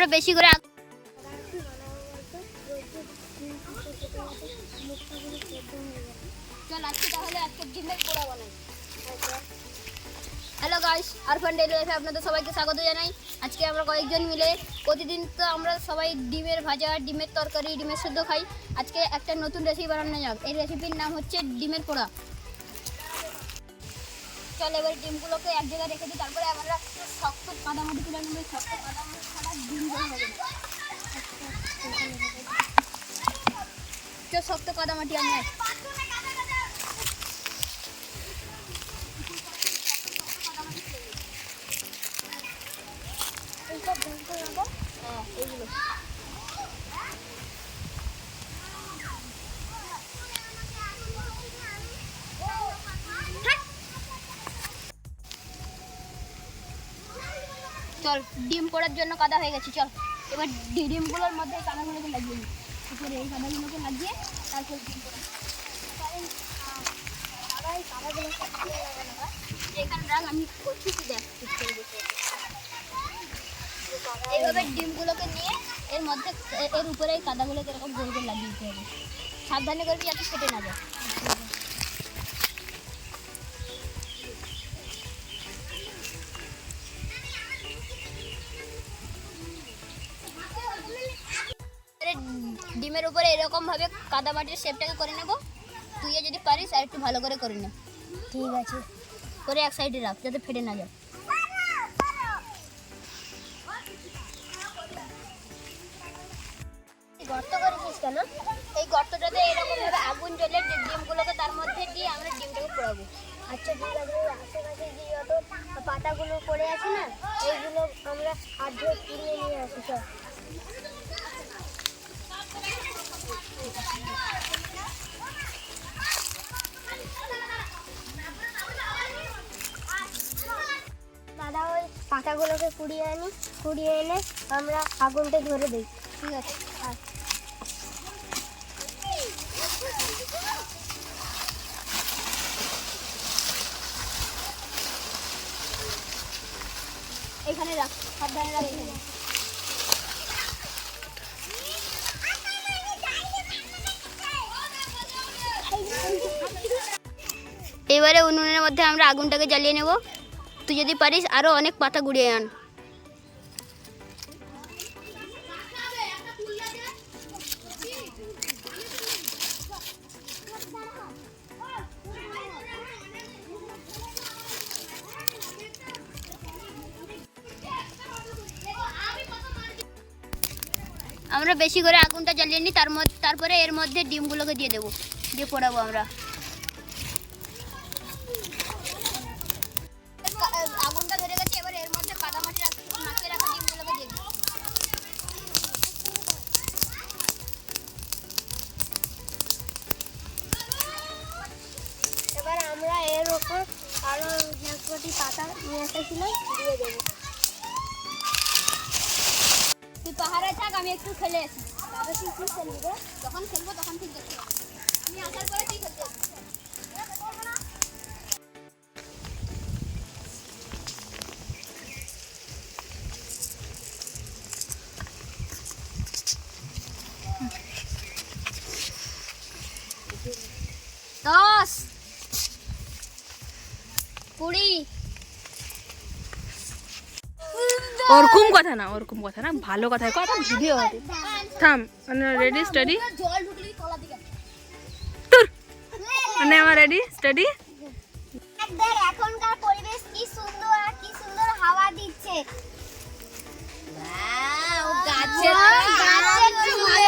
আমরা বেশি করে চল আজকে তাহলে আজকে ডিমের পোড়া বানাই। হ্যালো গাইস, আরফান ডেইলি লাইফে আপনাদের সবাইকে স্বাগত জানাই। আজকে আমরা কয়েকজন মিলে প্রতিদিন তো আমরা সবাই ডিমের ভাজা, ডিমের তরকারি, ডিমের সেদ্ধ খাই। আজকে একটা নতুন রেসিপি বানানো যাক। এই রেসিপির নাম হচ্ছে ডিমের পোড়া। চল এবার ডিমগুলোকে এক জায়গায় রেখে দিই, তারপরে আমরা শক্ত কাদামাটি তুলে নেব। শক্ত কাদামাটি ছাড়া ডিমগুলো হবে না। চল শক্ত কাদামাটি আনি। এইগুলো চল ডিম পোড়ার জন্য কাদা হয়ে গেছে। চল এবার ডিমগুলোর মধ্যে কাদাগুলোকে লাগিয়ে দিই। উপরে এই কাদাগুলোকে লাগিয়ে তারপর ডিম পোড়া এখানে রাখ, আমি করছি কি দেখ। এইভাবে ডিমগুলোকে নিয়ে এর মধ্যে এর উপরে এই কাদাগুলোকে এরকম গোল গোল লাগিয়ে দিতে হবে। সাবধানে করবি যাতে ফেটে না যায়। ডিমের উপরে এরকম ভাবে কাদা মাটির শেপটাকে করে নেব। তুইও যদি পারিস আর একটু ভালো করে নে। ঠিক আছে, করে এক সাইডে রাখ যাতে ফেটে না যায়। গর্ত করেছিস কেন? এই গর্তটাতে এরকম ভাবে আগুন জ্বলে ডিমগুলোকে তার মধ্যে দিয়ে আমরা ডিমটাকে পোড়াবো। আচ্ছা ঠিক আছে, আশেপাশে যে যত পাতাগুলো পড়ে আছে না, এইগুলো আমরা হাত দিয়ে পুড়িয়ে নিয়ে আসি। চল দাদা, ওই পাতাগুলোকে কুড়িয়ে এনে আমরা আগুনটা ধরে দিই। ঠিক আছে, এখানে রাখ, সাবধানে রাখ। এবারে উনুনের মধ্যে আমরা আগুনটাকে জ্বালিয়ে নেব। তুই যদি পারিস আরো অনেক পাতা গুঁড়িয়ে আন। আমরা বেশি করে আগুনটা জ্বালিয়ে নিই, তারপরে এর মধ্যে ডিমগুলোকে দিয়ে দেবো, দিয়ে পোড়াবো আমরা। আগুনটা ধরে গেছে, এবার এর মধ্যে কাদামাটি মাখিয়ে রাখা ডিমগুলোকে দিয়ে দিই। এবার আমরা এর ওপর আরো কয়েকটি পাতা নিয়ে এসেছিলাম দিয়ে দেবো। তুই পাহাড়ে থাক, আমি একটু খেলে আসি। তবে তুই কি খেলবি রে? যখন খেলবো তখন ঠিক দেখতে পাবি। আমি আসার পরে তুই খেলতে আসবি। দশ, 20। ওরকম কথা না, ভালো কথা কথা ভিডিও হবে। থাম, মানে রেডি স্টাডি। জল ঢুকলি কলা দিকে। মানে আমার রেডি স্টাডি। দেখ এখনকার পরিবেশ কি সুন্দর, আর কি সুন্দর হাওয়া দিচ্ছে। ওয়াও, গাছের চুলে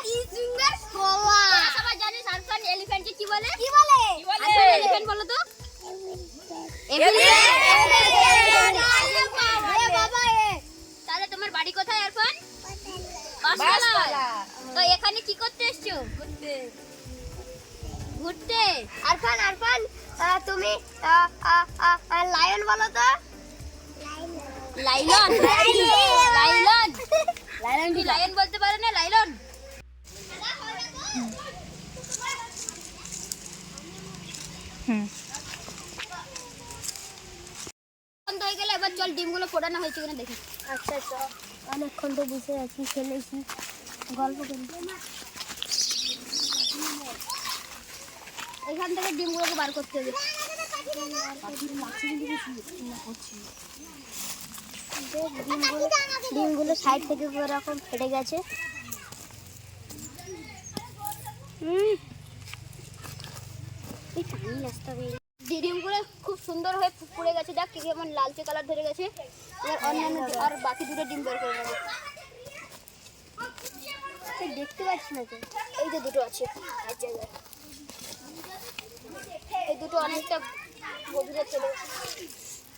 কি সুন্দর সবাই জানিস আরফান এলিফ্যান্টকে কি বলে? আরফান এলিফ্যান্ট বলো তো। তাহলে তোমার বাড়ি কোথায় আরফান? বাসতলা। তো এখানে কি করতে এসছো? ঘুরতে। আরফান তুমি লায়ন বলো তো। লাইলন। কি লায়ন বলতে পারে না? লাইলন। পোড়ানো হয়েছে কিনা দেখি। আচ্ছা আচ্ছা, অনেকক্ষণ তো বসে আছি, খেলেছি, গল্প করি। এখান থেকে ডিমগুলোকে বার করতে হবে। ডিমগুলো সাইড থেকে এরকম ফেটে গেছে। ডিমগুলো খুব সুন্দর হয়ে পুড়ে গেছে, দেখ কেমন লালচে কালার ধরে গেছে। এবার অন্যান্য আর বাকি দুটো ডিম বের করে নেবো। দেখতে পাচ্ছি না তো, এই যে দুটো আছে এক জায়গায়, এই দুটো অনেকটা গভীরে চলে গেছে।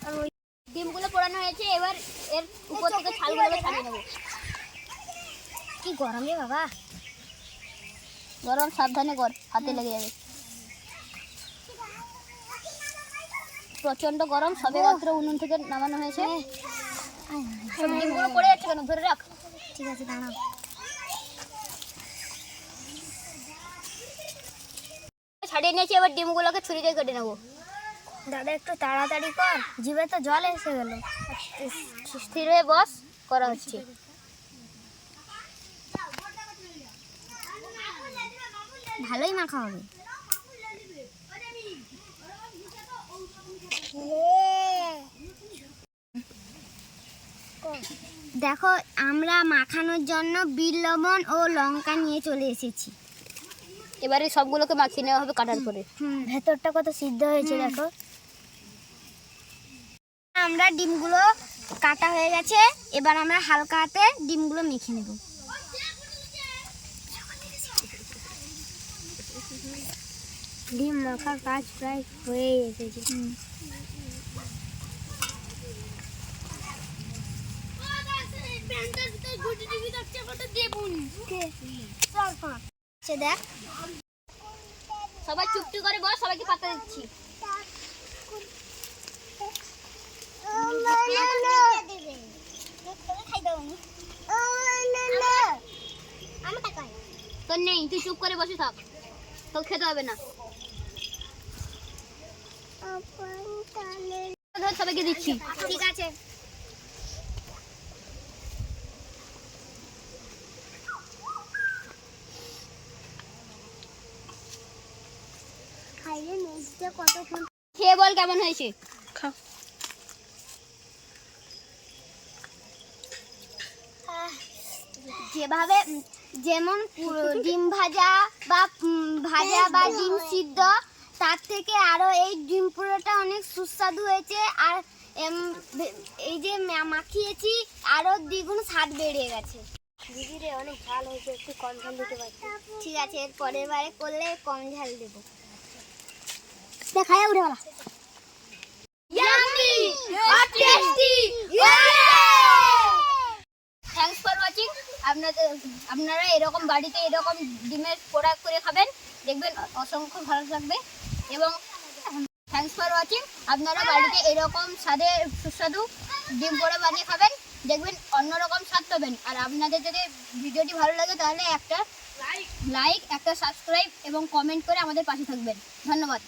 আর ওই ডিমগুলো পোড়ানো হয়েছে, এবার এর উপর থেকে ছালগুলোকে ছাড়িয়ে নেবো। কি গরম রে বাবা, গরম, সাবধানে কর, হাতে লেগে যাবে। প্রচন্ড গরম, সবে মাত্র উনুন থেকে নামানো হয়েছে। ডিমগুলো পড়ে যাচ্ছে কেন, ধরে রাখ। ঠিক আছে, দাঁড়াও। ছাড়িয়ে নিয়েছি, এবার ডিমগুলোকে ছুরি দিয়ে কেটে নেবো। দাদা একটু তাড়াতাড়ি কর, জিভে তো জল এসে গেল। স্থির হয়ে বস, করা হচ্ছে। ভালোই মাখা হবে। দেখো, আমরা মাখানোর জন্য বিট লবণ ও লঙ্কা নিয়ে চলে এসেছি। এবারে সবগুলোকে মাখিয়ে নেওয়া হবে কাটার পরে। ভেতরটা কত সিদ্ধ হয়েছে দেখো। আমরা ডিমগুলো কাটা হয়ে গেছে, এবার আমরা হালকা হাতে ডিমগুলো মেখে নেব। ডিম মাখার কাজ প্রায় হয়ে এসেছে। দেখ, সবাই চুপটি করে বস, সবাইকে পাতা দিচ্ছি। তোর নেই, তুই চুপ করে বসে থাক, তোর খেতে হবে না। সবাইকে দিচ্ছি। ঠিক আছে। খেয়ে বল কেমন হয়েছে। খাও। যেভাবে যেমন ডিম ভাজা বা ডিম সিদ্ধ, তার থেকে আরো এই ডিম পুরোটা অনেক সুস্বাদু হয়েছে। আর এই যে মাখিয়েছি, আরো দ্বিগুণ স্বাদ বেড়ে গেছে। দিদিরে অনেক ঝাল হয়েছে, একটু কম ঝাল দিতে পারছি। ঠিক আছে, এর পরের বারে করলে কম ঝাল দেবো। দেখায় উঠে বলা। Thanks for watching. আপনারা এরকম বাড়িতে এরকম ডিমের পোড়া করে খাবেন, দেখবেন অসংখ্য ভালো লাগবে। এবং থ্যাঙ্কস ফর ওয়াচিং। আপনারা বাড়িতে এরকম স্বাদের সুস্বাদু ডিম পোড়া বানিয়ে খাবেন, দেখবেন অন্যরকম স্বাদ পাবেন। আর আপনাদের যদি ভিডিওটি ভালো লাগে তাহলে একটা লাইক, একটা সাবস্ক্রাইব এবং কমেন্ট করে আমাদের পাশে থাকবেন। ধন্যবাদ।